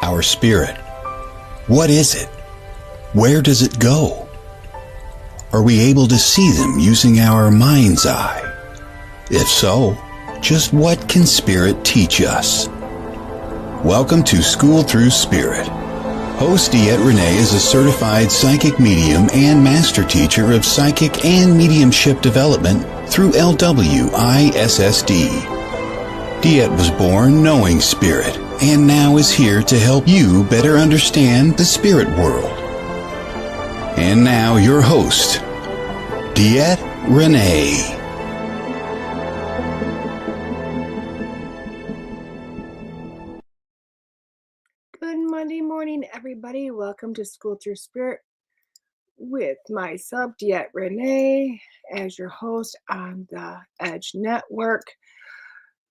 our spirit. What is it? Where does it go? Are we able to see them using our mind's eye? If so, just what can spirit teach us? Welcome to School Through Spirit. Host DeEtte Renee is a certified psychic medium and master teacher of psychic and mediumship development through LWISSD. DeEtte was born knowing spirit and now is here to help you better understand the spirit world. And now your host, DeEtte Renee. Good Monday morning, everybody. Welcome to School Through Spirit with myself, DeEtte Renee, as your host on the Edge Network,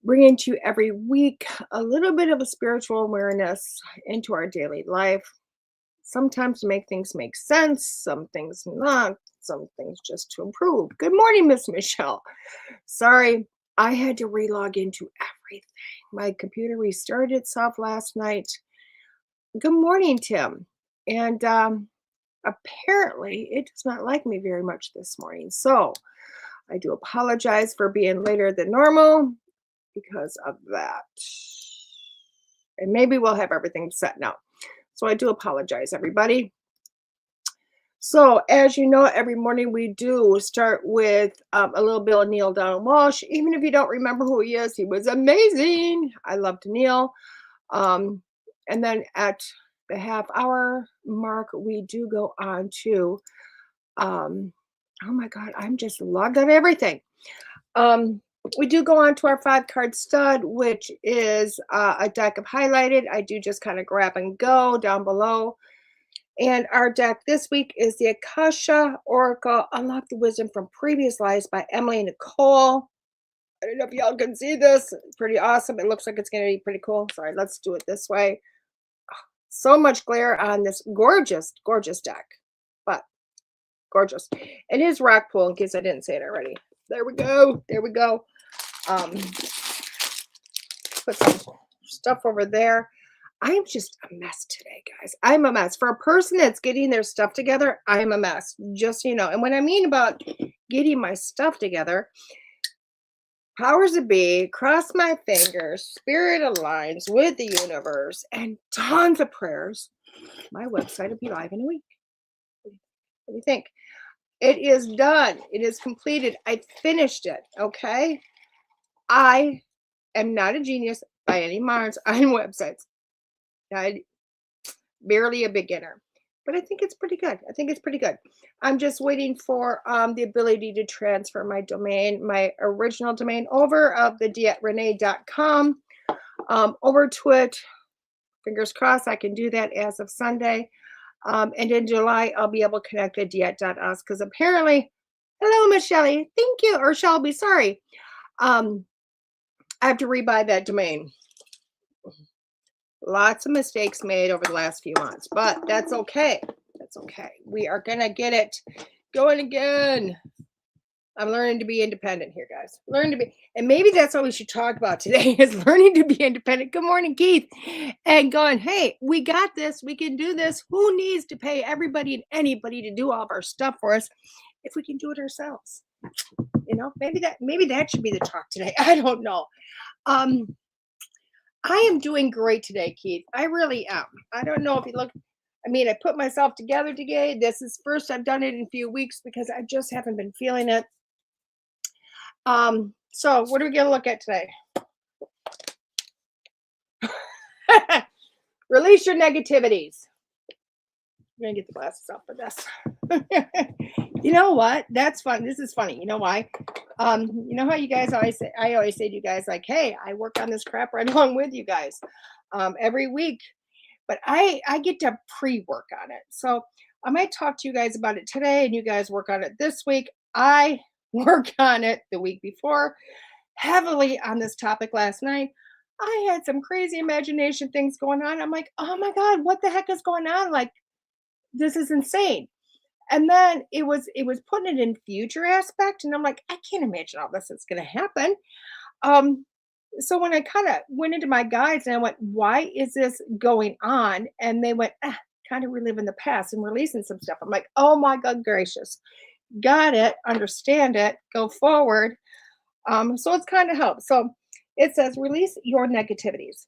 bringing to you every week a little bit of a spiritual awareness into our daily life. Sometimes to make things make sense, some things not, some things just to improve. Good morning, Miss Michelle. Sorry, I had to relog into everything. My computer restarted itself last night. Good morning, Tim. And apparently it does not like me very much this morning. So I do apologize for being later than normal because of that. And maybe we'll have everything set now. So I do apologize, everybody. So as you know, every morning we do start with a little bit of Neil Donald Walsh. Even if you don't remember who he is, he was amazing. I loved Neil. And then at the half hour mark, we do go on to, oh my God, I'm just logged on everything. We do go on to our 5-card stud, which is a deck of highlighted. I do just kind of grab and go down below. And our deck this week is the Akasha Oracle, Unlock the Wisdom from Previous Lives by Emily and Nicolle. I don't know if y'all can see this. It's pretty awesome. It looks like it's going to be pretty cool. Sorry, let's do it this way. So much glare on this gorgeous, gorgeous deck, but gorgeous. It is Rockpool, in case I didn't say it already. There we go. There we go. Put some stuff over there. I am just a mess today, guys. I'm a mess. For a person that's getting their stuff together, I'm a mess. Just so you know. And when I mean about getting my stuff together, powers that be, cross my fingers, spirit aligns with the universe, and tons of prayers. My website will be live in a week. What do you think? It is done. It is completed. I finished it. Okay. I am not a genius by any means on websites. I'm barely a beginner, but I think it's pretty good. I think it's pretty good. I'm just waiting for the ability to transfer my domain, my original domain over of the DeEtteRenee.com over to it. Fingers crossed I can do that as of Sunday. And in July, I'll be able to connect to DeEtte.us because apparently, hello, Miss Shelley. Thank you. Or Shelby, sorry. I have to rebuy that domain. Lots of mistakes made over the last few months, but that's okay. That's okay. We are going to get it going again. I'm learning to be independent here, guys. Learn to be, and maybe that's all we should talk about today is learning to be independent. Good morning, Keith. And going, hey, we got this. We can do this. Who needs to pay everybody and anybody to do all of our stuff for us if we can do it ourselves? You know, maybe that should be the talk today. I don't know. I am doing great today, Keith. I really am. I don't know if you look. I mean, I put myself together today. This is first I've done it in a few weeks because I just haven't been feeling it. So what are we going to look at today? Release your negativities. I'm going to get the glasses off for this. You know what? That's fun. This is funny. You know why? You know how you guys always say, I always say to you guys, like, hey, I work on this crap right along with you guys every week. But I get to pre-work on it. So I might talk to you guys about it today and you guys work on it this week. I worked on it the week before, heavily on this topic last night. I had some crazy imagination things going on. I'm like, oh my God, what the heck is going on? Like, this is insane. And then it was putting it in future aspect. And I'm like, I can't imagine all this is going to happen. So when I kind of went into my guides and I went, why is this going on? And they went, kind of reliving the past and releasing some stuff. I'm like, oh my God gracious. Got it, understand it, go forward. So it's kind of helped. So it says release your negativities.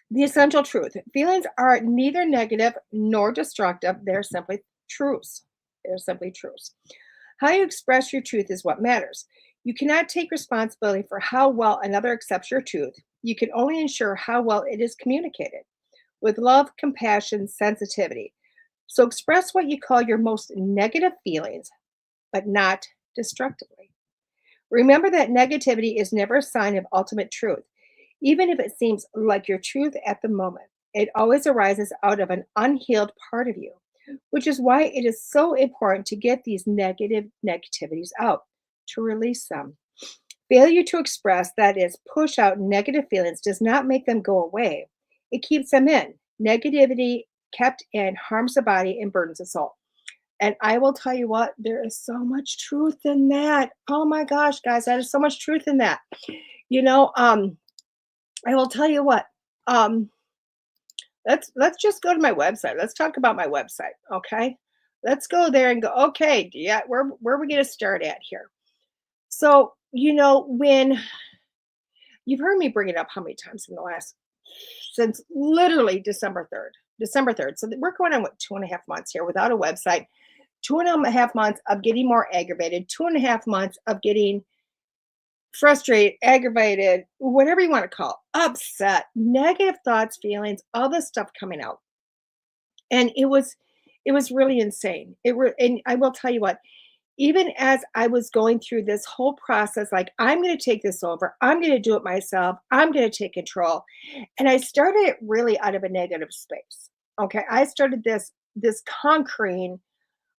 The essential truth. Feelings are neither negative nor destructive. They're simply truths. They're simply truths. How you express your truth is what matters. You cannot take responsibility for how well another accepts your truth. You can only ensure how well it is communicated with love, compassion, sensitivity. So express what you call your most negative feelings, but not destructively. Remember that negativity is never a sign of ultimate truth, even if it seems like your truth at the moment. It always arises out of an unhealed part of you, which is why it is so important to get these negativities out, to release them. Failure to express, that is, push out negative feelings, does not make them go away. It keeps them in. Negativity kept in harms the body and burdens the soul. And I will tell you what, there is so much truth in that. Oh my gosh, guys, that is so much truth in that. You know, I will tell you what. Let's just go to my website. Let's talk about my website, okay? Let's go there and go, okay, yeah, where are we going to start at here? So, you know, when you've heard me bring it up how many times in the last, since literally December 3rd. December 3rd. So we're going on, what, 2.5 months here without a website, 2.5 months of getting more aggravated, 2.5 months of getting frustrated, aggravated, whatever you want to call it, upset, negative thoughts, feelings, all this stuff coming out. And it was really insane. And I will tell you what, even as I was going through this whole process, like, I'm going to take this over, I'm going to do it myself, I'm going to take control. And I started it really out of a negative space. Okay. I started this conquering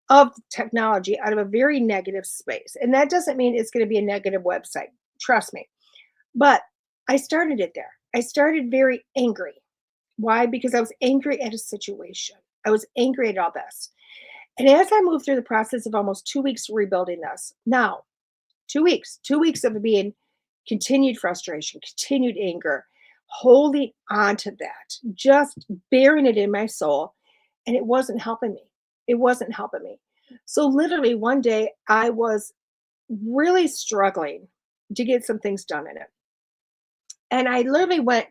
of technology out of a very negative space. And that doesn't mean it's going to be a negative website. Trust me. But I started it there. I started very angry. Why? Because I was angry at a situation. I was angry at all this. And as I moved through the process of almost 2 weeks rebuilding this, now 2 weeks of being continued frustration, continued anger, holding on to that, just bearing it in my soul. And it wasn't helping me. It wasn't helping me. So literally one day I was really struggling to get some things done in it. And I literally went,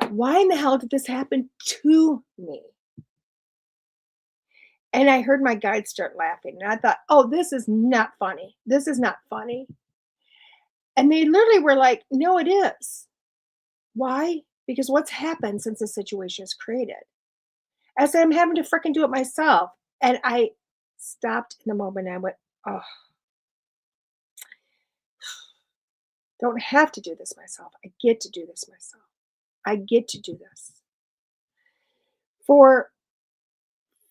why in the hell did this happen to me? And I heard my guide start laughing. And I thought, oh, this is not funny. This is not funny. And they literally were like, no, it is. Why? Because what's happened since the situation is created? I said, I'm having to freaking do it myself. And I stopped in the moment and I went, oh, don't have to do this myself. I get to do this myself. I get to do this. For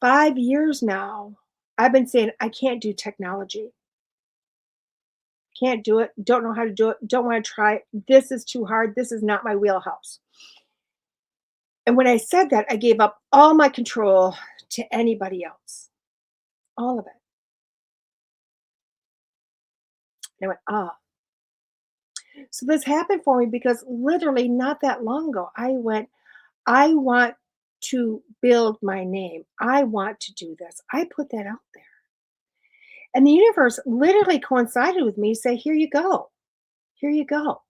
5 years now, I've been saying, I can't do technology. Can't do it. Don't know how to do it. Don't want to try it. This is too hard. This is not my wheelhouse. And when I said that, I gave up all my control to anybody else. All of it. And I went, ah. So this happened for me because literally not that long ago, I went, I want to build my name. I want to do this. I put that out there. And the universe literally coincided with me, say, here you go. Here you go.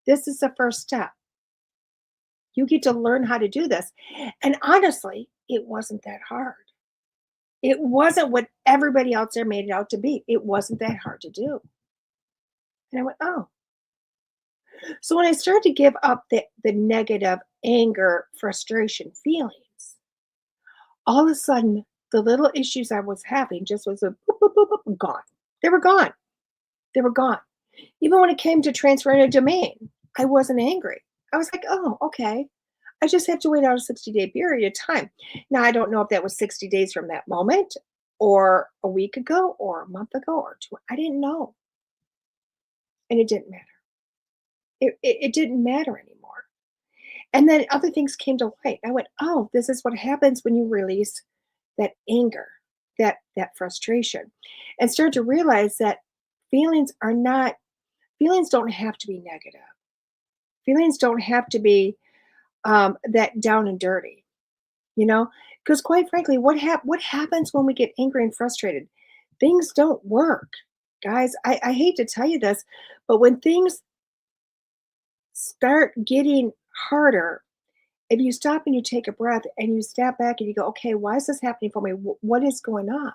This is the first step. You get to learn how to do this. And honestly, it wasn't that hard. It wasn't what everybody else there made it out to be. It wasn't that hard to do. And I went, oh. So when I started to give up the negative anger, frustration, feelings, all of a sudden, the little issues I was having just was a boop, boop, boop, boop, gone. They were gone. They were gone. Even when it came to transferring a domain, I wasn't angry. I was like, oh, okay. I just have to wait out a 60-day period of time. Now, I don't know if that was 60 days from that moment or a week ago or a month ago or 2. I didn't know. And it didn't matter. It didn't matter anymore. And then other things came to light. I went, oh, this is what happens when you release that anger, that frustration, and start to realize that feelings don't have to be negative. Feelings don't have to be that down and dirty, you know? Because quite frankly, what happens when we get angry and frustrated? Things don't work, guys. I hate to tell you this, but when things start getting harder, if you stop and you take a breath and you step back and you go, okay, why is this happening for me? What is going on?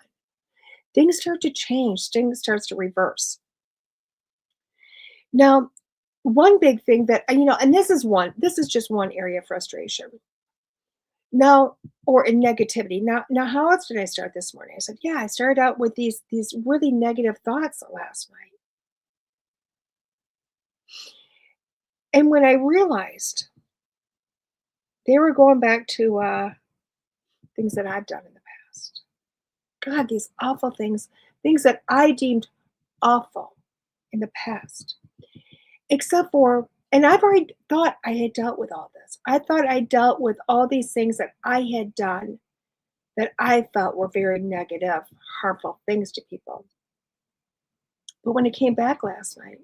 Things start to change, things starts to reverse. Now, one big thing that, and this is just one area of frustration. Now, or in negativity. Now, how else did I start this morning? I said, yeah, I started out with these really negative thoughts last night. And when I realized they were going back to things that I've done in the past. God, these awful things that I deemed awful in the past. Except for, and I've already thought I had dealt with all this. I thought I dealt with all these things that I had done that I felt were very negative, harmful things to people. But when it came back last night,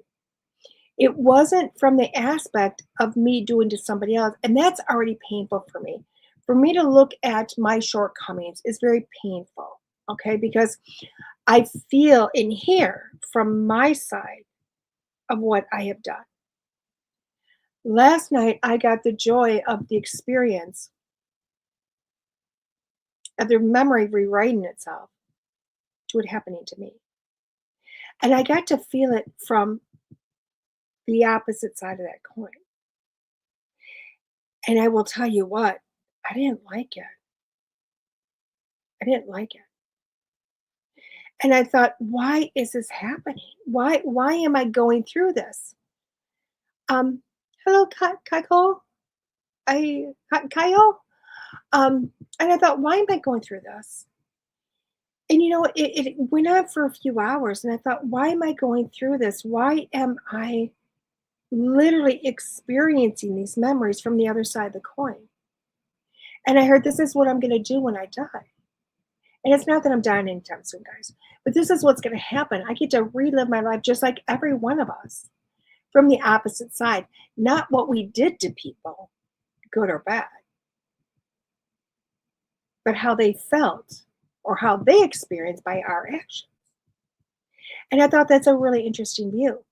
it wasn't from the aspect of me doing to somebody else. And that's already painful for me. For me to look at my shortcomings is very painful. Okay. Because I feel and hear from my side of what I have done. Last night, I got the joy of the experience of the memory rewriting itself to it happening to me. And I got to feel it from the opposite side of that coin. And I will tell you what, I didn't like it. I didn't like it. And I thought, why is this happening? Why am I going through this? Hello, Kyle. Kyle. And I thought, why am I going through this? And it went on for a few hours, and I thought, why am I going through this? Why am I literally experiencing these memories from the other side of the coin? And I heard this is what I'm going to do when I die. And it's not that I'm dying anytime soon, guys, but this is what's going to happen. I get to relive my life just like every one of us from the opposite side, not what we did to people, good or bad, but how they felt or how they experienced by our actions. And I thought that's a really interesting view.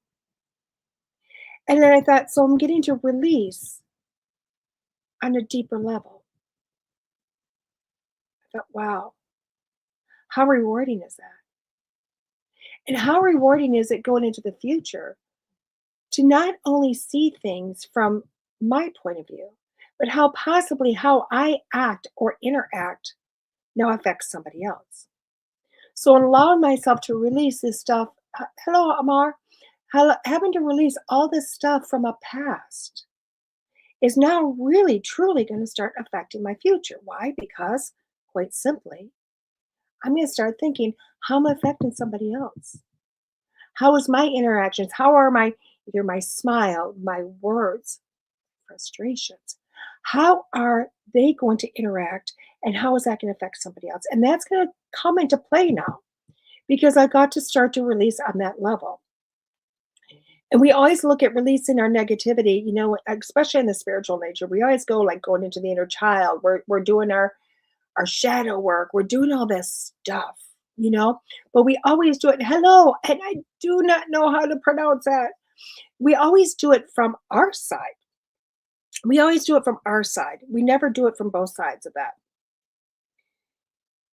And then I thought, so I'm getting to release on a deeper level. I thought, wow, how rewarding is that? And how rewarding is it going into the future to not only see things from my point of view, but how possibly how I act or interact now affects somebody else. So in allowing myself to release this stuff, hello, Amar, having to release all this stuff from a past is now really, truly going to start affecting my future. Why? Because, quite simply, I'm going to start thinking, how am I affecting somebody else? How is my interactions? How are either my smile, my words, frustrations? How are they going to interact, and how is that going to affect somebody else? And that's going to come into play now because I got to start to release on that level. And we always look at releasing our negativity, especially in the spiritual nature. We always go like going into the inner child. We're doing our shadow work. We're doing all this stuff, but we always do it. Hello. And I do not know how to pronounce that. We always do it from our side. We always do it from our side. We never do it from both sides of that.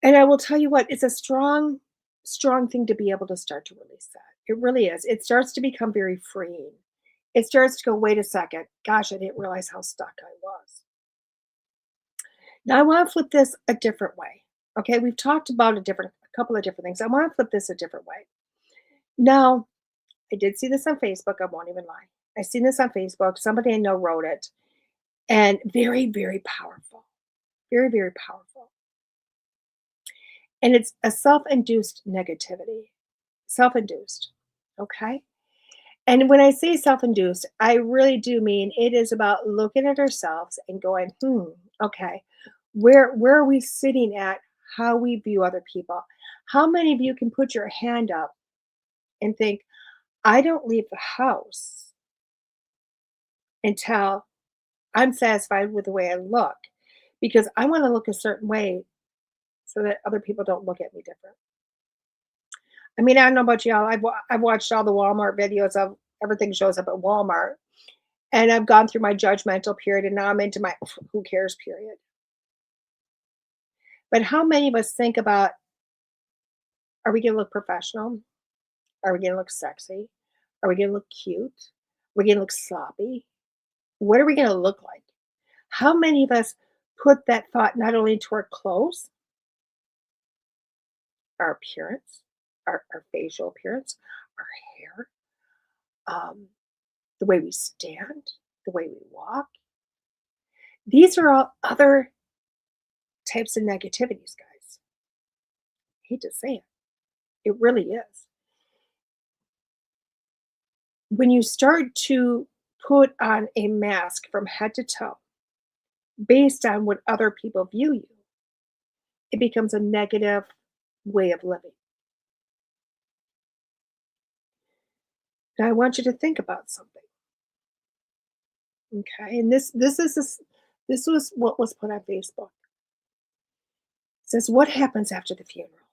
And I will tell you what, it's a strong, strong thing to be able to start to release that. It really is. It starts to become very freeing. It starts to go, wait a second. Gosh, I didn't realize how stuck I was. Now I want to flip this a different way. Okay, we've talked about a couple of different things. I want to flip this a different way. Now, I did see this on Facebook. I won't even lie. I seen this on Facebook. Somebody I know wrote it. And very, very powerful. Very, very powerful. And it's a self-induced negativity. Self-induced. Okay? And when I say self-induced, I really do mean it is about looking at ourselves and going, okay, where are we sitting at how we view other people? How many of you can put your hand up and think, I don't leave the house until I'm satisfied with the way I look, because I want to look a certain way so that other people don't look at me different. I mean, I don't know about y'all. I've watched all the Walmart videos of everything shows up at Walmart, and I've gone through my judgmental period, and now I'm into my who cares period. But how many of us think about, are we going to look professional? Are we going to look sexy? Are we going to look cute? Are we going to look sloppy? What are we going to look like? How many of us put that thought not only into our clothes, our appearance, our facial appearance, our hair, the way we stand, the way we walk? These are all other types of negativities, guys. I hate to say it. It really is. When you start to put on a mask from head to toe based on what other people view you, it becomes a negative way of living. Now, I want you to think about something. Okay, and this was what was put on Facebook. It says, "What happens after the funeral?"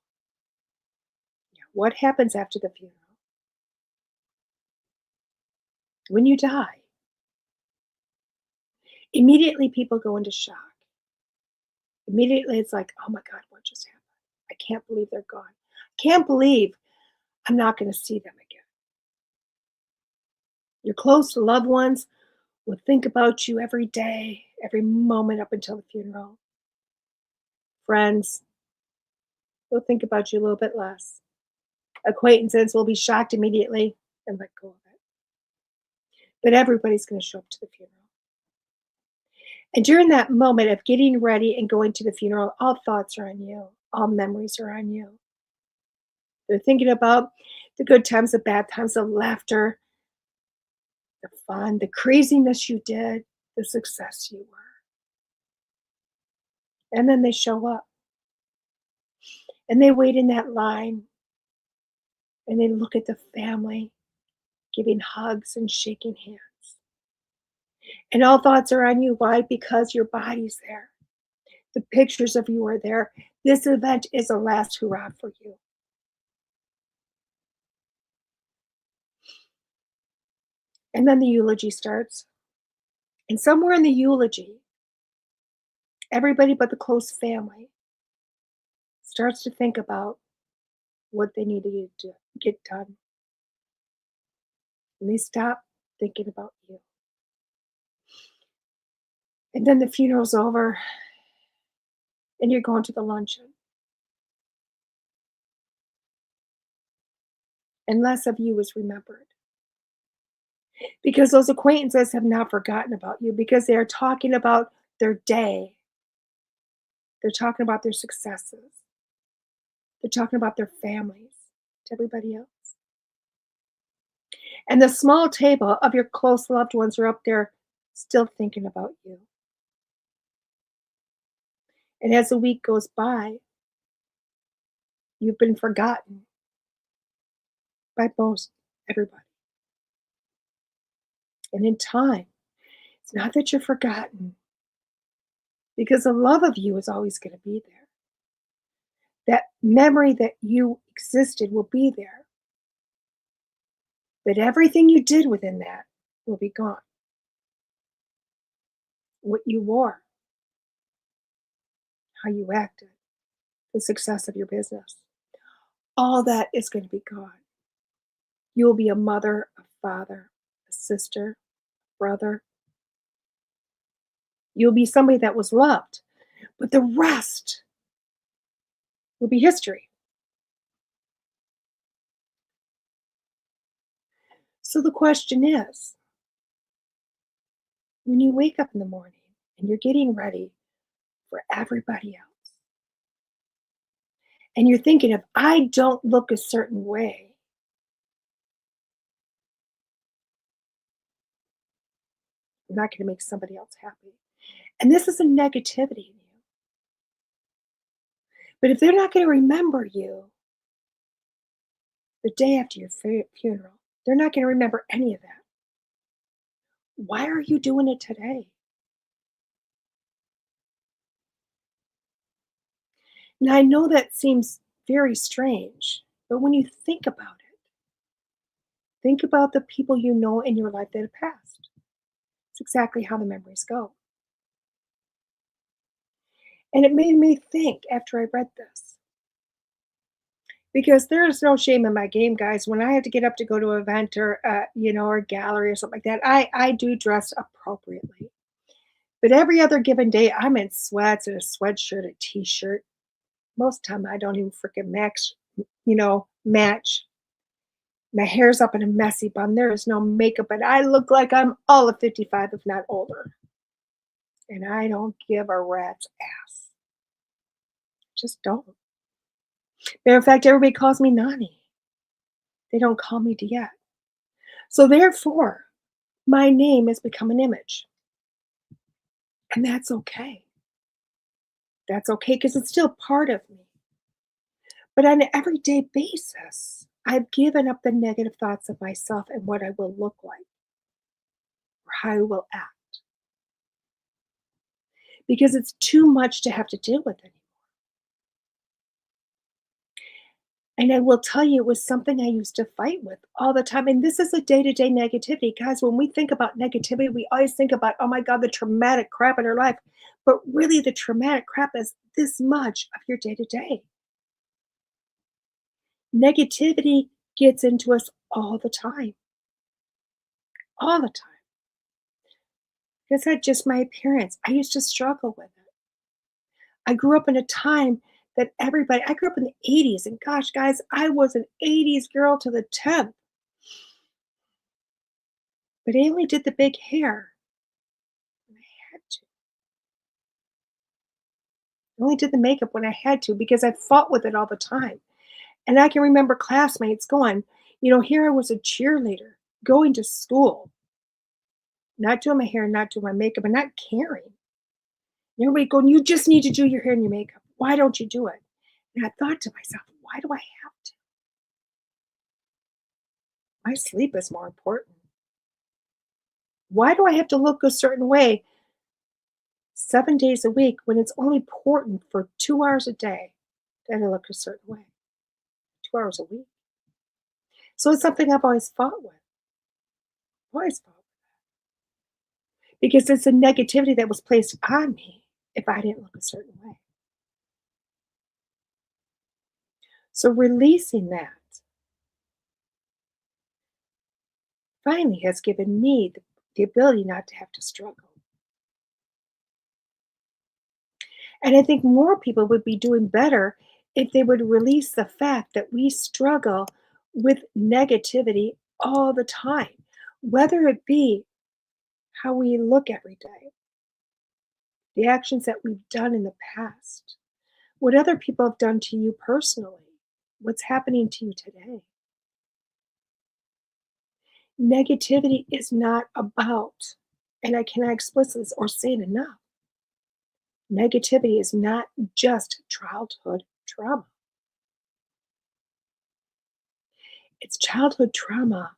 Yeah, what happens after the funeral? When you die, immediately people go into shock. Immediately, it's like, "Oh my God, what just happened? I can't believe they're gone. I can't believe I'm not going to see them again." Your close loved ones will think about you every day, every moment up until the funeral. Friends will think about you a little bit less. Acquaintances will be shocked immediately and let go of it. But everybody's going to show up to the funeral. And during that moment of getting ready and going to the funeral, all thoughts are on you. All memories are on you. They're thinking about the good times, the bad times, the laughter, the fun, the craziness you did, the success you were. And then they show up and they wait in that line and they look at the family giving hugs and shaking hands. And all thoughts are on you. Why? Because your body's there. The pictures of you are there. This event is a last hurrah for you. And then the eulogy starts. And somewhere in the eulogy, everybody but the close family starts to think about what they need to get done. And they stop thinking about you. And then the funeral's over and you're going to the luncheon. And less of you is remembered. Because those acquaintances have not forgotten about you, because they are talking about their day. They're talking about their successes. They're talking about their families to everybody else. And the small table of your close loved ones are up there still thinking about you. And as the week goes by, you've been forgotten by most everybody. And in time, it's not that you're forgotten, because the love of you is always going to be there. That memory that you existed will be there. But everything you did within that will be gone. What you wore, how you acted, the success of your business, all that is going to be gone. You will be a mother, a father, a sister, brother. You'll be somebody that was loved, but the rest will be history. So the question is, when you wake up in the morning and you're getting ready for everybody else, and you're thinking, if I don't look a certain way, I'm not going to make somebody else happy. And this is a negativity in you. But if they're not going to remember you the day after your funeral, they're not going to remember any of that. Why are you doing it today? Now, I know that seems very strange, but when you think about the people you know in your life that have passed. It's exactly how the memories go. And it made me think after I read this, because there is no shame in my game, guys. When I have to get up to go to an event or, or a gallery or something like that, I do dress appropriately. But every other given day, I'm in sweats and a sweatshirt, a t-shirt. Most of the time, I don't even freaking match. My hair's up in a messy bun. There is no makeup, and I look like I'm all of 55, if not older. And I don't give a rat's ass. Just don't. Matter of fact, everybody calls me Nani. They don't call me DeEtte. So therefore, my name has become an image. And that's okay. That's okay because it's still part of me. But on an everyday basis, I've given up the negative thoughts of myself and what I will look like or how I will act because it's too much to have to deal with anymore. And I will tell you, it was something I used to fight with all the time. And this is a day to day negativity. Guys, when we think about negativity, we always think about, oh my God, the traumatic crap in our life. But really, the traumatic crap is this much of your day to day. Negativity gets into us all the time. All the time. It's not just my appearance. I used to struggle with it. I grew up in a time that I grew up in the 80s. And gosh, guys, I was an 80s girl to the 10th. But I only did the big hair when I had to. I only did the makeup when I had to because I fought with it all the time. And I can remember classmates going, here I was a cheerleader going to school, not doing my hair, not doing my makeup, and not caring. And everybody going, you just need to do your hair and your makeup. Why don't you do it? And I thought to myself, why do I have to? My sleep is more important. Why do I have to look a certain way 7 days a week when it's only important for 2 hours a day that I look a certain way? 2 hours a week. So it's something I've always fought with. Always fought with. Because it's a negativity that was placed on me if I didn't look a certain way. So releasing that finally has given me the ability not to have to struggle. And I think more people would be doing better if they would release the fact that we struggle with negativity all the time, whether it be how we look every day, the actions that we've done in the past, what other people have done to you personally, what's happening to you today. Negativity is not about, and I cannot express this or say it enough, negativity is not just childhood trauma. It's childhood trauma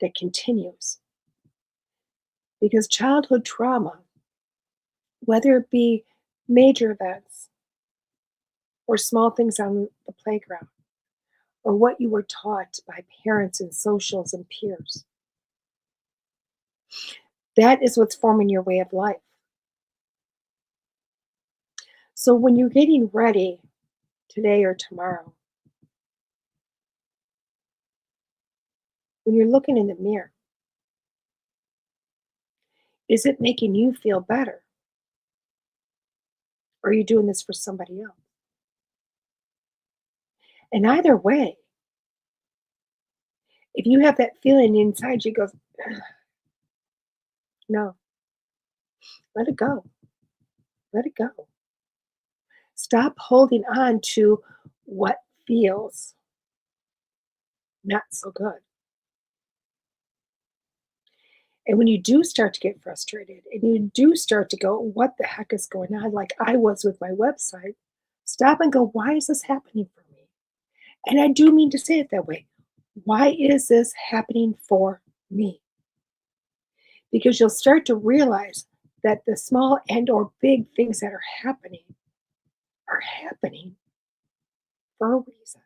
that continues. Because childhood trauma, whether it be major events or small things on the playground, or what you were taught by parents and socials and peers, that is what's forming your way of life. So when you're getting ready today or tomorrow, when you're looking in the mirror, is it making you feel better? Or are you doing this for somebody else? And either way, if you have that feeling inside you goes, no, let it go. Let it go. Stop holding on to what feels not so good. And when you do start to get frustrated and you do start to go, what the heck is going on? Like I was with my website, stop and go, why is this happening for me? And I do mean to say it that way. Why is this happening for me? because you'll start to realize that the small and or big things that are happening for a reason.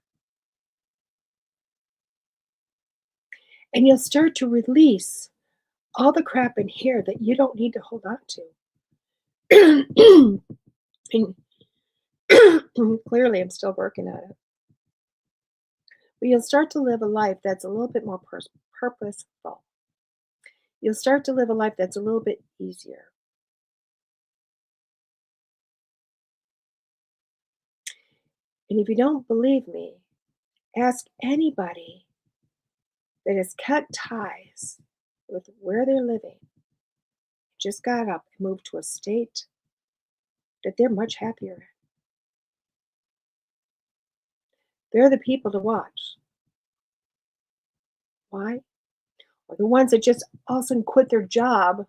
And you'll start to release all the crap in here that you don't need to hold on to. And clearly, I'm still working at it. But you'll start to live a life that's a little bit more purposeful. You'll start to live a life that's a little bit easier. And if you don't believe me, ask anybody that has cut ties with where they're living, just got up and moved to a state that they're much happier in. They're the people to watch. Why? Or the ones that just all of a sudden quit their job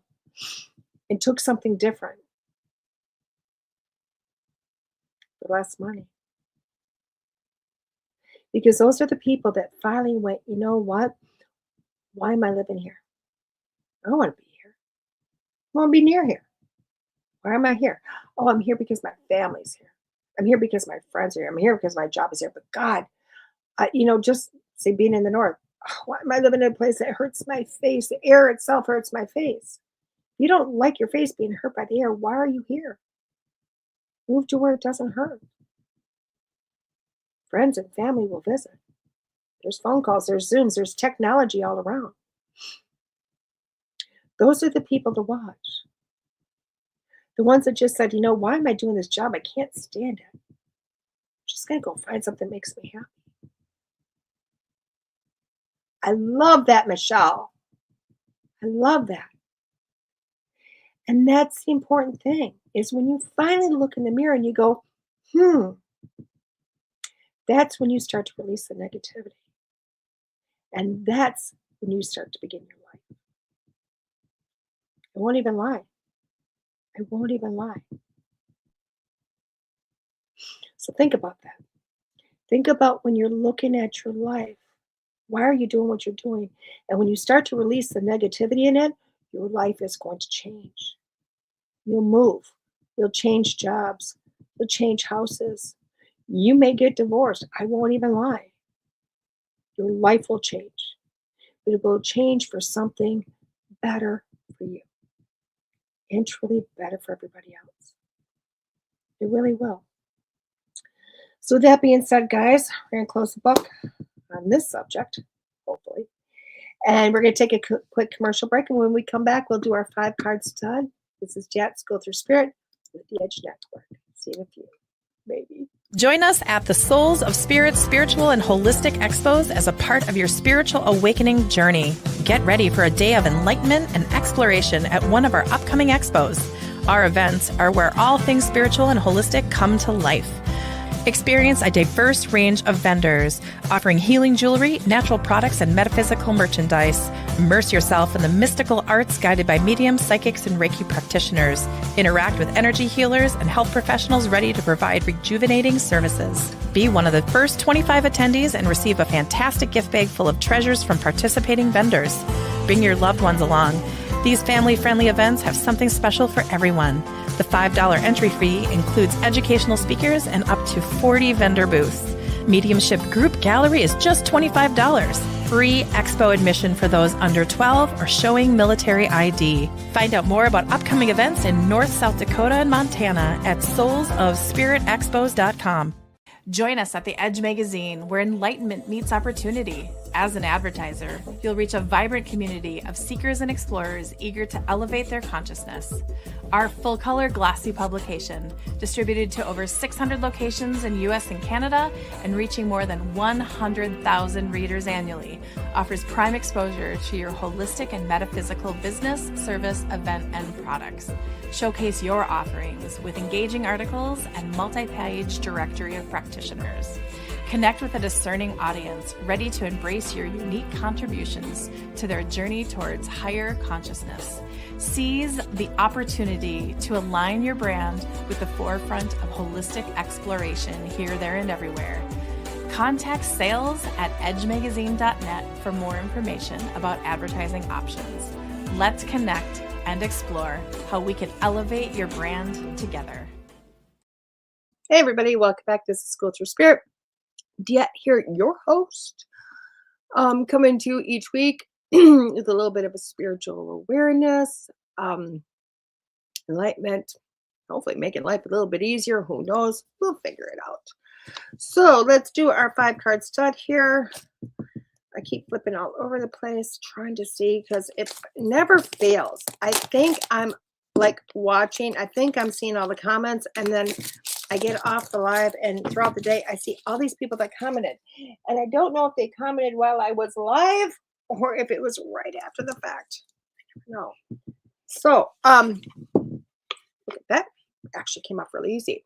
and took something different for less money. Because those are the people that finally went, you know what? Why am I living here? I don't want to be here. I want to be near here. Why am I here? Oh, I'm here because my family's here. I'm here because my friends are here. I'm here because my job is here. But God, just say being in the North, why am I living in a place that hurts my face? The air itself hurts my face. You don't like your face being hurt by the air. Why are you here? Move to where it doesn't hurt. Friends and family will visit. There's phone calls, there's Zooms, there's technology all around. Those are the people to watch. The ones that just said, why am I doing this job? I can't stand it. I'm just going to go find something that makes me happy. I love that, Michelle. I love that. And that's the important thing, is when you finally look in the mirror and you go, that's when you start to release the negativity. And that's when you start to begin your life. I won't even lie. So think about that. Think about when you're looking at your life. Why are you doing what you're doing? And when you start to release the negativity in it, your life is going to change. You'll move. You'll change jobs. You'll change houses. You may get divorced. I won't even lie. Your life will change. But it will change for something better for you. And truly better for everybody else. It really will. So with that being said, guys, we're going to close the book on this subject, hopefully. And we're going to take a quick commercial break. And when we come back, we'll do our 5 cards done. This is DeEtte's Go Through Spirit with the Edge Network. See you in a few, maybe. Join us at the Souls of Spirit Spiritual and Holistic Expos as a part of your spiritual awakening journey. Get ready for a day of enlightenment and exploration at one of our upcoming expos. Our events are where all things spiritual and holistic come to life. Experience a diverse range of vendors offering healing jewelry, natural products, and metaphysical merchandise. Immerse yourself in the mystical arts guided by mediums, psychics, and Reiki practitioners. Interact with energy healers and health professionals ready to provide rejuvenating services. Be one of the first 25 attendees and receive a fantastic gift bag full of treasures from participating vendors. Bring your loved ones along. These family-friendly events have something special for everyone. The $5 entry fee includes educational speakers and up to 40 vendor booths. Mediumship group gallery is just $25. Free expo admission for those under 12 or showing military ID. Find out more about upcoming events in North, South Dakota, and Montana at soulsofspiritexpos.com. Join us at the Edge magazine, where enlightenment meets opportunity. As an advertiser, you'll reach a vibrant community of seekers and explorers eager to elevate their consciousness. Our full-color glossy publication, distributed to over 600 locations in U.S. and Canada and reaching more than 100,000 readers annually, offers prime exposure to your holistic and metaphysical business, service, event, and products. Showcase your offerings with engaging articles and multi-page directory of practitioners. Connect with a discerning audience ready to embrace your unique contributions to their journey towards higher consciousness. Seize the opportunity to align your brand with the forefront of holistic exploration here, there, and everywhere. Contact sales at edgemagazine.net for more information about advertising options. Let's connect and explore how we can elevate your brand together. Hey everybody, welcome back. This is School Through Spirit. DeEtte here, your host. Coming to you each week with a little bit of a spiritual awareness, enlightenment, hopefully making life a little bit easier. Who knows? We'll figure it out. So let's do our 5-card stud here. I keep flipping all over the place, trying to see, because it never fails. I think I'm like watching, I think I'm seeing all the comments, and then I get off the live, and throughout the day, I see all these people that commented. And I don't know if they commented while I was live or if it was right after the fact. I don't know. So, look at that. Actually came off really easy.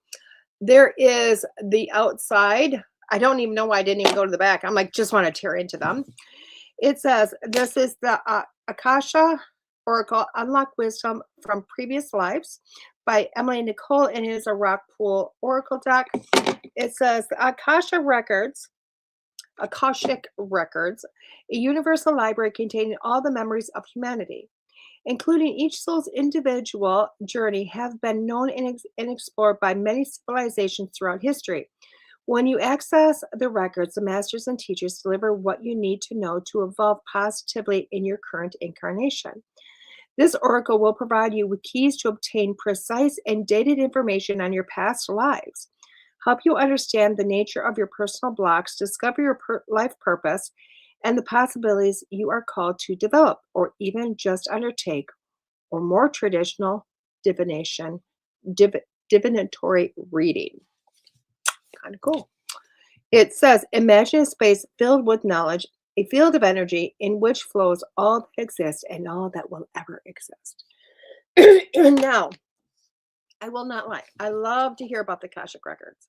There is the outside. I don't even know why I didn't even go to the back. I'm like, just want to tear into them. It says, this is the Akasha Oracle, Unlock Wisdom from Previous Lives by Emily Nicolle, and it is a Rockpool Oracle deck. It says the Akashic Records, a universal library containing all the memories of humanity, including each soul's individual journey, have been known and explored by many civilizations throughout history. When you access the records, the masters and teachers deliver what you need to know to evolve positively in your current incarnation. This oracle will provide you with keys to obtain precise and dated information on your past lives, help you understand the nature of your personal blocks, discover your life purpose, and the possibilities you are called to develop, or even just undertake, or more traditional divinatory reading. Kind of cool. It says, imagine a space filled with knowledge, a field of energy in which flows all that exists and all that will ever exist. Now, I will not lie. I love to hear about the Akashic Records.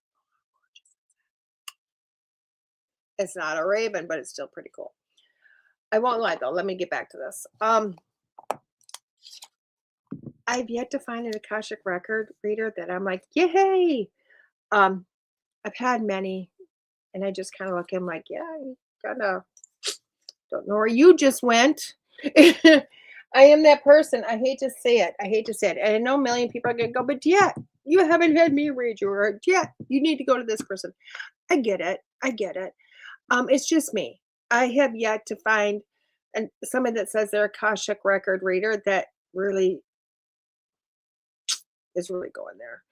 It's not a raven, but it's still pretty cool. I won't lie, though. Let me get back to this. I've yet to find an Akashic Record reader that I'm like, yay! I've had many, and I just kind of look at them like, yeah, I kind of don't know where you just went. I am that person. I hate to say it. And I know a million people are going to go, but DeEtte, you haven't had me read you, or DeEtte, you need to go to this person. I get it. It's just me. I have yet to find someone that says they're a Akashic Record reader that really is really going there.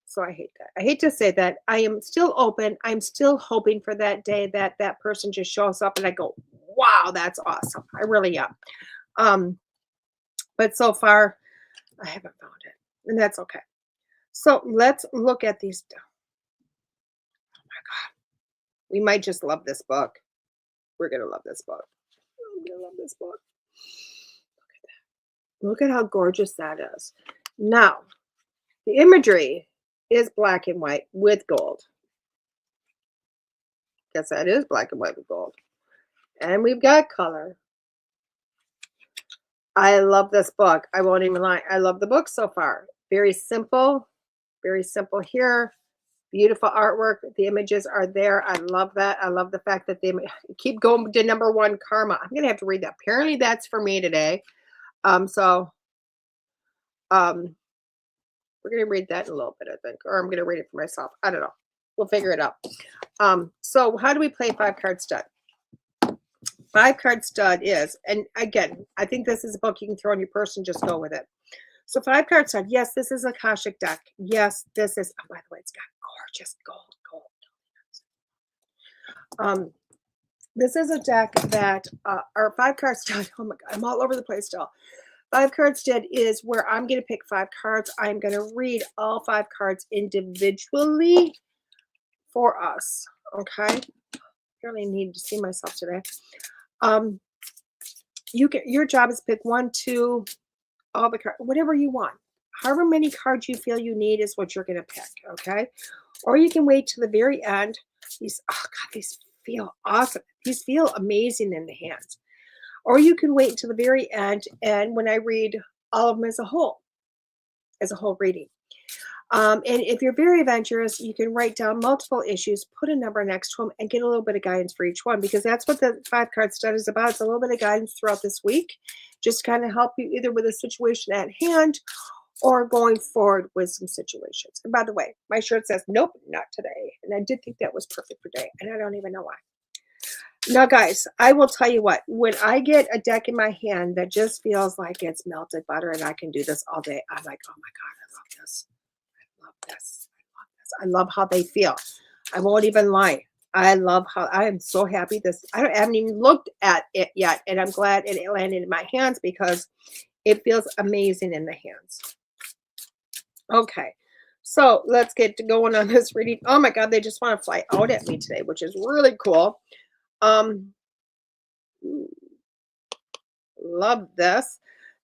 So I hate that. I hate to say that. I am still open. I'm still hoping for that day that that person just shows up and I go, wow, that's awesome. I really am. But so far, I haven't found it. And that's okay. So let's look at these. Oh my God. We might just love this book. We're going to love this book. I'm going to love this book. Look at that. Look at how gorgeous that is. Now, the imagery is black and white with gold. Guess that is black and white with gold. And we've got color. I love this book. I won't even lie. I love the book so far. Very simple here. Beautiful artwork. The images are there. I love that. I love the fact that they keep going to number 1, karma. I'm going to have to read that. Apparently that's for me today. We're going to read that in a little bit, I think, or I'm going to read it for myself. I don't know. We'll figure it out. So how do we play 5-card stud? 5-card stud is, and again, I think this is a book you can throw in your purse and just go with it. So 5-card stud, yes, this is a Akashic deck. Yes, this is, oh, by the way, it's got gorgeous gold. This is a deck that, our 5-card stud, oh my God, I'm all over the place still. 5-card stud is where I'm going to pick 5 cards. I'm going to read all 5 cards individually for us. Okay. Apparently need to see myself today. Your job is pick 1, 2, all the cards, whatever you want. However many cards you feel you need is what you're going to pick. Okay. Or you can wait to the very end. These, oh God, these feel awesome. These feel amazing in the hands. Or you can wait until the very end, and when I read all of them as a whole reading. And if you're very adventurous, you can write down multiple issues, put a number next to them, and get a little bit of guidance for each one, because that's what the 5-card stud is about. It's a little bit of guidance throughout this week, just kind of help you either with a situation at hand or going forward with some situations. And by the way, my shirt says, nope, not today. And I did think that was perfect for today, and I don't even know why. Now, guys, I will tell you what, when I get a deck in my hand that just feels like it's melted butter and I can do this all day, I'm like, oh my God, I love this. I love this. I love this. I love how they feel. I won't even lie. I love how I am so happy. I haven't even looked at it yet, and I'm glad it landed in my hands because it feels amazing in the hands. Okay, so let's get to going on this reading. Oh my God, they just want to fly out at me today, which is really cool. Love this.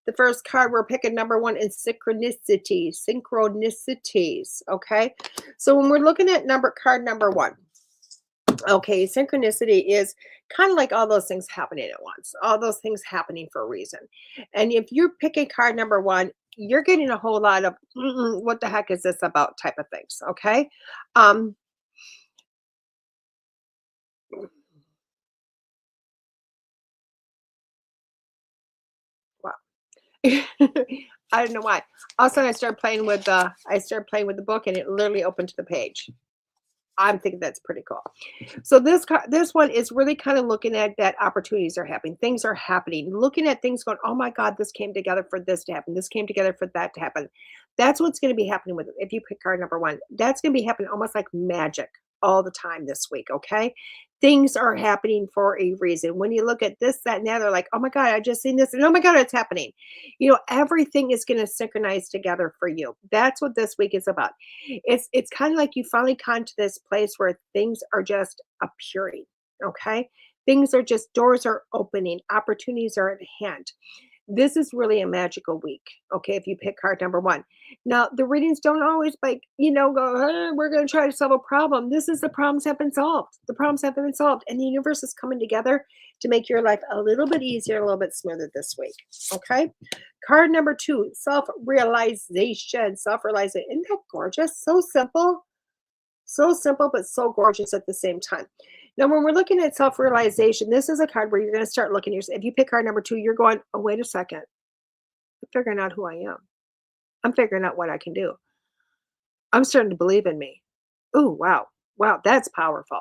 The first card we're picking, number 1, is synchronicities. Okay, so when we're looking at card number 1, okay, synchronicity is kind of like all those things happening at once, all those things happening for a reason. And if you're picking card number 1, you're getting a whole lot of what the heck is this about type of things. Okay. Wow. I don't know why. All of a sudden I started playing with the book, and it literally opened to the page. I'm thinking that's pretty cool. So this one is really kind of looking at that opportunities are happening. Things are happening. Looking at things going, oh my God, this came together for this to happen. This came together for that to happen. That's what's going to be happening with it. If you pick card number 1, that's going to be happening almost like magic all the time this week. Okay. Things are happening for a reason. When you look at this, that, and the other, like, oh my God, I just seen this, and oh my God, it's happening. You know, everything is going to synchronize together for you. That's what this week is about. It's kind of like you finally come to this place where things are just appearing. Okay, things are just, doors are opening, opportunities are at hand. This is really a magical week. Okay, if you pick card number 1. Now, the readings don't always go, we're going to try to solve a problem. This is, the problems have been solved. The problems have been solved, and the universe is coming together to make your life a little bit easier, a little bit smoother this week. Okay, card number 2, self-realization. Self-realization. Isn't that gorgeous? So simple, but so gorgeous at the same time. Now, when we're looking at self-realization, this is a card where you're going to start looking at yourself. If you pick card number 2, you're going, oh, wait a second. I'm figuring out who I am. I'm figuring out what I can do. I'm starting to believe in me. Oh, wow. Wow, that's powerful.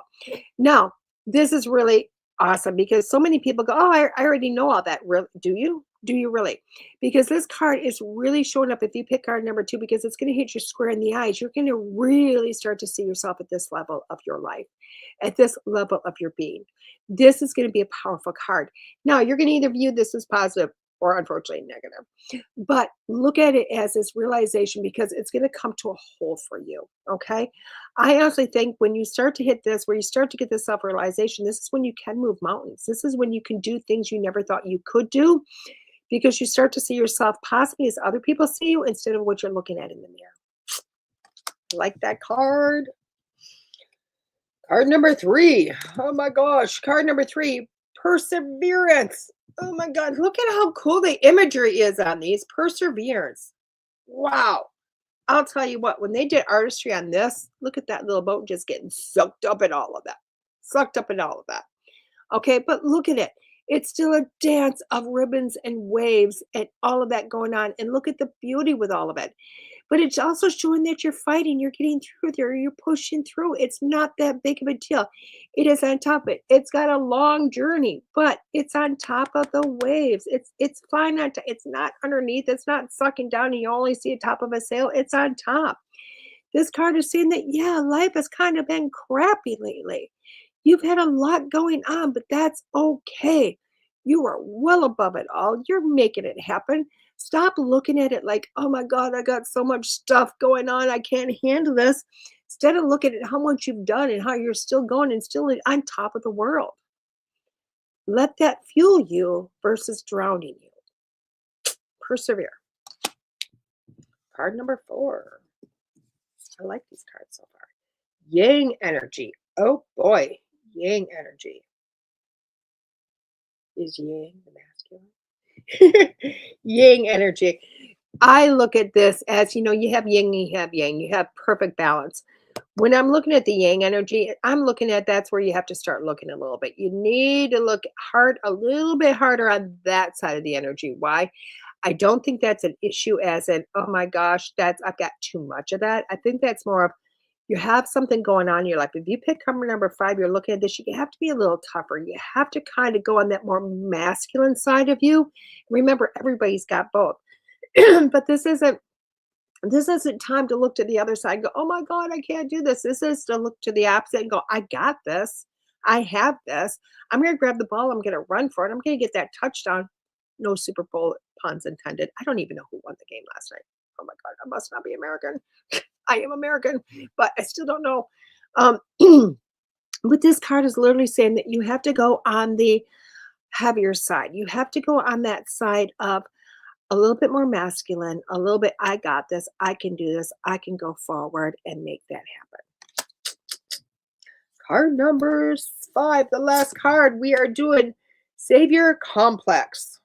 Now, this is really awesome because so many people go, oh, I already know all that. Do you? Do you really? Because this card is really showing up if you pick card number 2, because it's going to hit you square in the eyes. You're going to really start to see yourself at this level of your life, at this level of your being. This is going to be a powerful card. Now, you're going to either view this as positive or unfortunately negative, but look at it as this realization, because it's going to come to a whole for you. Okay. I honestly think when you start to hit this, where you start to get this self-realization, this is when you can move mountains. This is when you can do things you never thought you could do, because you start to see yourself possibly as other people see you instead of what you're looking at in the mirror. Like that card. Card number 3. Oh my gosh. Card number 3, perseverance. Oh my God. Look at how cool the imagery is on these. Perseverance. Wow. I'll tell you what, when they did artistry on this, look at that little boat just getting sucked up in all of that. Sucked up in all of that. Okay, but look at it. It's still a dance of ribbons and waves and all of that going on. And look at the beauty with all of it. But it's also showing that you're fighting, you're getting through there, you're pushing through. It's not that big of a deal. It is on top of it. It's got a long journey, but it's on top of the waves. It's flying on top. It's not underneath. It's not sucking down and you only see the top of a sail. It's on top. This card is saying that, yeah, life has kind of been crappy lately. You've had a lot going on, but that's okay. You are well above it all. You're making it happen. Stop looking at it like, oh my God, I got so much stuff going on. I can't handle this. Instead of looking at how much you've done and how you're still going and still on top of the world. Let that fuel you versus drowning you. Persevere. Card number 4. I like these cards so far. Yang energy. Oh boy. Yang energy. Is yang the masculine? Yang energy. I look at this as, you have yin and you have yang, you have perfect balance. When I'm looking at the yang energy, I'm looking at that's where you have to start looking a little bit. You need to look a little bit harder on that side of the energy. Why? I don't think that's an issue as in, oh my gosh, I've got too much of that. I think that's more of you have something going on in your life. If you pick number 5, you're looking at this, you have to be a little tougher. You have to kind of go on that more masculine side of you. Remember, everybody's got both. But this isn't time to look to the other side and go, oh my God, I can't do this. This is to look to the opposite and go, I got this. I have this. I'm going to grab the ball. I'm going to run for it. I'm going to get that touchdown. No Super Bowl puns intended. I don't even know who won the game last night. Oh my God, I must not be American. I am American, but I still don't know. Um, but this card is literally saying that you have to go on the heavier side. You have to go on that side of a little bit more masculine, a little bit, I got this, I can do this, I can go forward and make that happen. Card number 5, the last card, we are doing Savior Complex.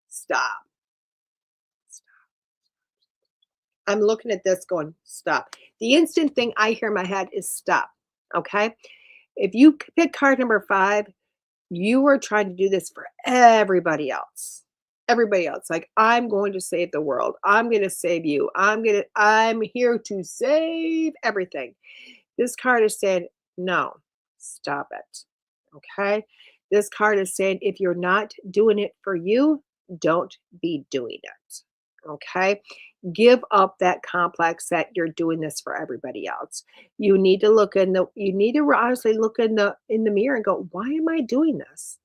Stop. I'm looking at this going, stop. The instant thing I hear in my head is stop, okay? If you pick card number 5, you are trying to do this for everybody else. Everybody else, like, I'm going to save the world. I'm going to save you. I'm here to save everything. This card is saying, no, stop it. Okay. This card is saying, if you're not doing it for you, don't be doing it. Okay. Give up that complex that you're doing this for everybody else. You need to honestly look in the mirror and go, why am I doing this?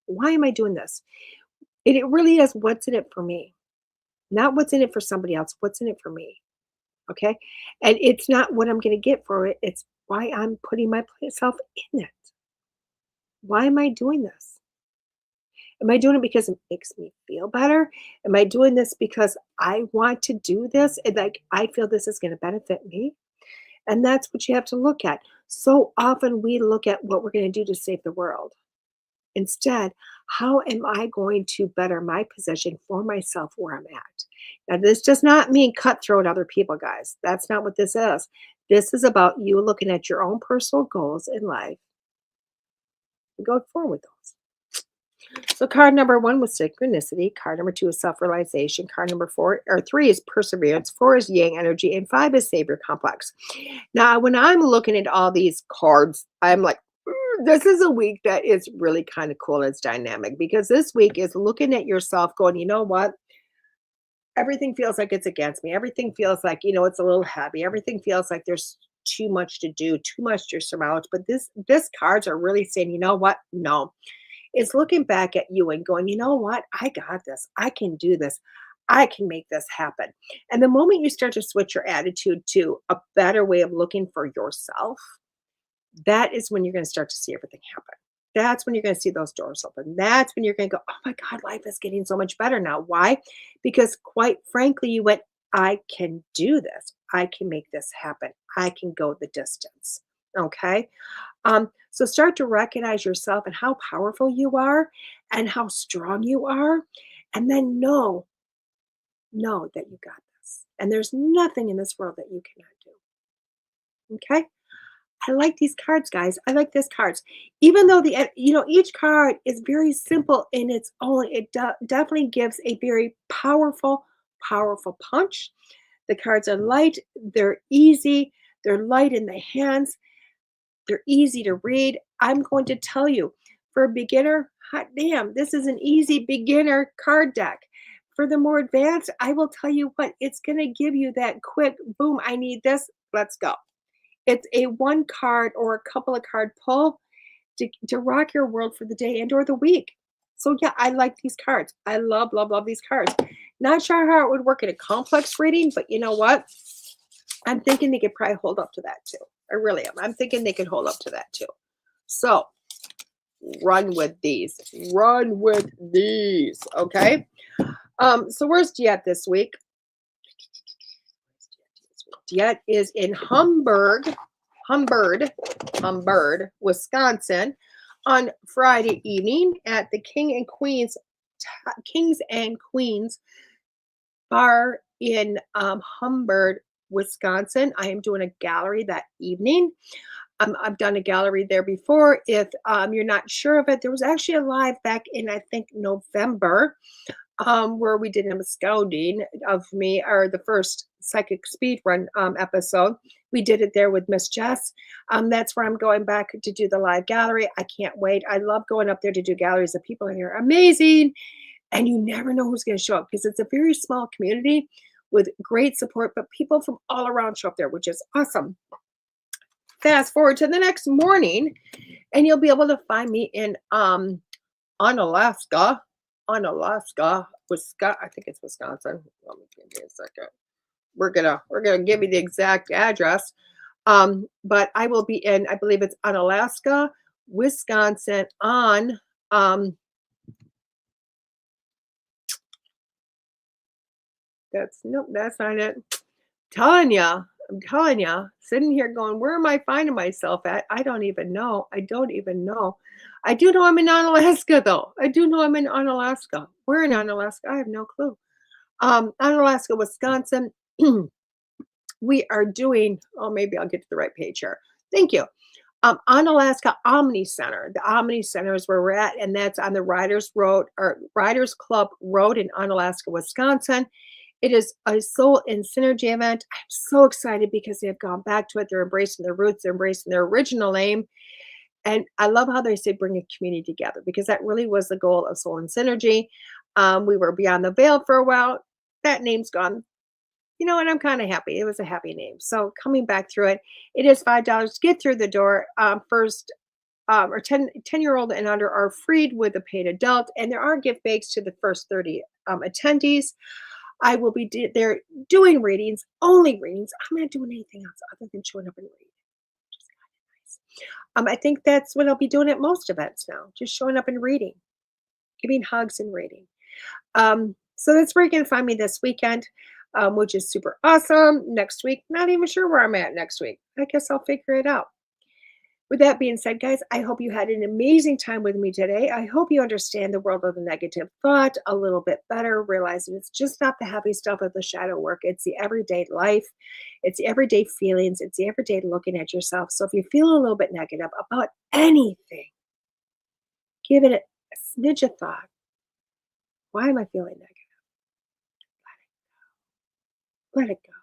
Why am I doing this? And it really is what's in it for me, not what's in it for somebody else. What's in it for me? Okay. And it's not what I'm going to get for it. It's why I'm putting myself in it. Why am I doing this? Am I doing it because it makes me feel better? Am I doing this because I want to do this? And like, I feel this is going to benefit me. And that's what you have to look at. So often we look at what we're going to do to save the world. Instead, how am I going to better my position for myself where I'm at? Now, this does not mean cutthroat other people, guys. That's not what this is. This is about you looking at your own personal goals in life and going forward with those. So card number 1 was synchronicity. Card number 2 is self-realization. Card number 3 is perseverance. 4 is yang energy. And 5 is savior complex. Now, when I'm looking at all these cards, I'm like, this is a week that is really kind of cool. It's dynamic because this week is looking at yourself going, you know what? Everything feels like it's against me. Everything feels like, it's a little heavy. Everything feels like there's too much to do, too much to surmount. But this cards are really saying, you know what? No. It's looking back at you and going, you know what? I got this. I can do this. I can make this happen. And the moment you start to switch your attitude to a better way of looking for yourself, that is when you're going to start to see everything happen. That's when you're going to see those doors open. That's when you're going to go, oh my God, life is getting so much better now. Why? Because quite frankly, you went, I can do this. I can make this happen. I can go the distance. Okay. So start to recognize yourself and how powerful you are and how strong you are. And then know that you got this. And there's nothing in this world that you cannot do. Okay. I like these cards, guys. I like these cards. Even though each card is very simple in its own, it definitely gives a very powerful, powerful punch. The cards are light. They're easy. They're light in the hands. They're easy to read. I'm going to tell you, for a beginner, hot damn, this is an easy beginner card deck. For the more advanced, I will tell you what, it's going to give you that quick, boom, I need this. Let's go. It's a one card or a couple of card pull to rock your world for the day and or the week. So yeah, I like these cards. I love, love, love these cards. Not sure how it would work in a complex reading, but you know what? I'm thinking they could probably hold up to that too. I really am. I'm thinking they could hold up to that too. So run with these. Run with these. Okay. So where's DeEtte this week? DeEtte is in Humbird, Wisconsin on Friday evening at the Kings and Queens Bar in Humbird, Wisconsin. I am doing a gallery that evening. I've done a gallery there before. If you're not sure of it, there was actually a live back in, I think, November, where we did a scouting of me, or the first psychic speed run episode. We did it there with Miss Jess. That's where I'm going back to do the live gallery. I can't wait. I love going up there to do galleries. The people in here are amazing. And you never know who's going to show up, because it's a very small community with great support, but people from all around show up there, which is awesome. Fast forward to the next morning, and you'll be able to find me in Unalaska, Wisconsin. I think it's Wisconsin. Let me give you a second. We're gonna give you the exact address. But I will be in, I believe it's Unalaska, Wisconsin on that's not it. I'm telling you, sitting here going, where am I finding myself at? I don't even know. I do know I'm in Unalaska, though. I do know I'm in Unalaska. Where in Unalaska? I have no clue. Unalaska, Wisconsin. We are doing, maybe I'll get to the right page here. Thank you. Unalaska Omni Center. The Omni Center is where we're at, and that's on the Riders Club Road in Unalaska, Wisconsin. It is a soul and synergy event. I'm so excited because they have gone back to it. They're embracing their roots. They're embracing their original name. And I love how they say bring a community together, because that really was the goal of Soul and Synergy. We were Beyond the Veil for a while. That name's gone, and I'm kind of happy. It was a happy name. So coming back through it, it is $5 to get through the door. First, or 10-year-old and under are freed with a paid adult. And there are gift bags to the first 30 attendees. I will be there doing readings, only readings. I'm not doing anything else other than showing up and reading. Which is kind of nice. I think that's what I'll be doing at most events now, just showing up and reading, giving hugs and reading. So that's where you're going to find me this weekend, which is super awesome. Next week, not even sure where I'm at next week. I guess I'll figure it out. With that being said, guys, I hope you had an amazing time with me today. I hope you understand the world of the negative thought a little bit better, realizing it's just not the heavy stuff of the shadow work. It's the everyday life. It's the everyday feelings. It's the everyday looking at yourself. So if you feel a little bit negative about anything, give it a smidge of thought. Why am I feeling negative? Let it go.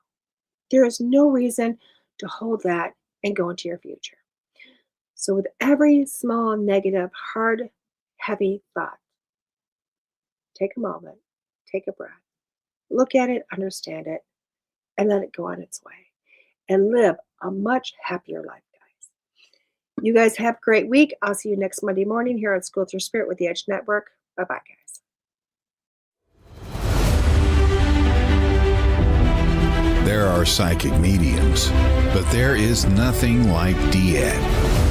There is no reason to hold that and go into your future. So with every small, negative, hard, heavy thought, take a moment, take a breath, look at it, understand it, and let it go on its way. And live a much happier life, guys. You guys have a great week. I'll see you next Monday morning here on School Through Spirit with the Edge Network. Bye-bye, guys. There are psychic mediums, but there is nothing like DeEtte.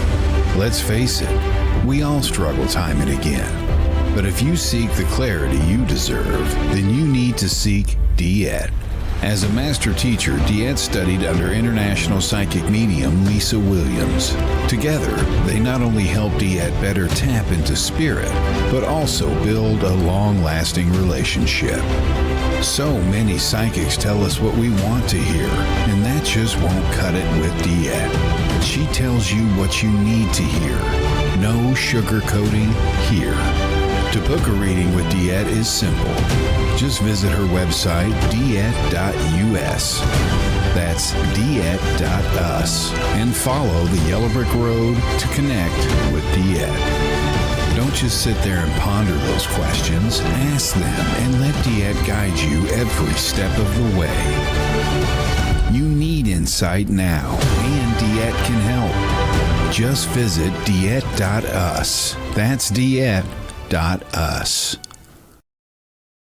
Let's face it, we all struggle time and again. But if you seek the clarity you deserve, then you need to seek DeEtte. As a master teacher, DeEtte studied under international psychic medium Lisa Williams. Together, they not only help DeEtte better tap into spirit, but also build a long-lasting relationship. So many psychics tell us what we want to hear, and that just won't cut it with DeEtte. She tells you what you need to hear. No sugarcoating here. To book a reading with DeEtte is simple. Just visit her website, DeEtte.us. That's DeEtte.us. And follow the Yellow Brick Road to connect with DeEtte. Don't just sit there and ponder those questions. Ask them and let DeEtte guide you every step of the way. You need insight now, and DeEtte can help. Just visit DeEtte.us. That's DeEtte.us.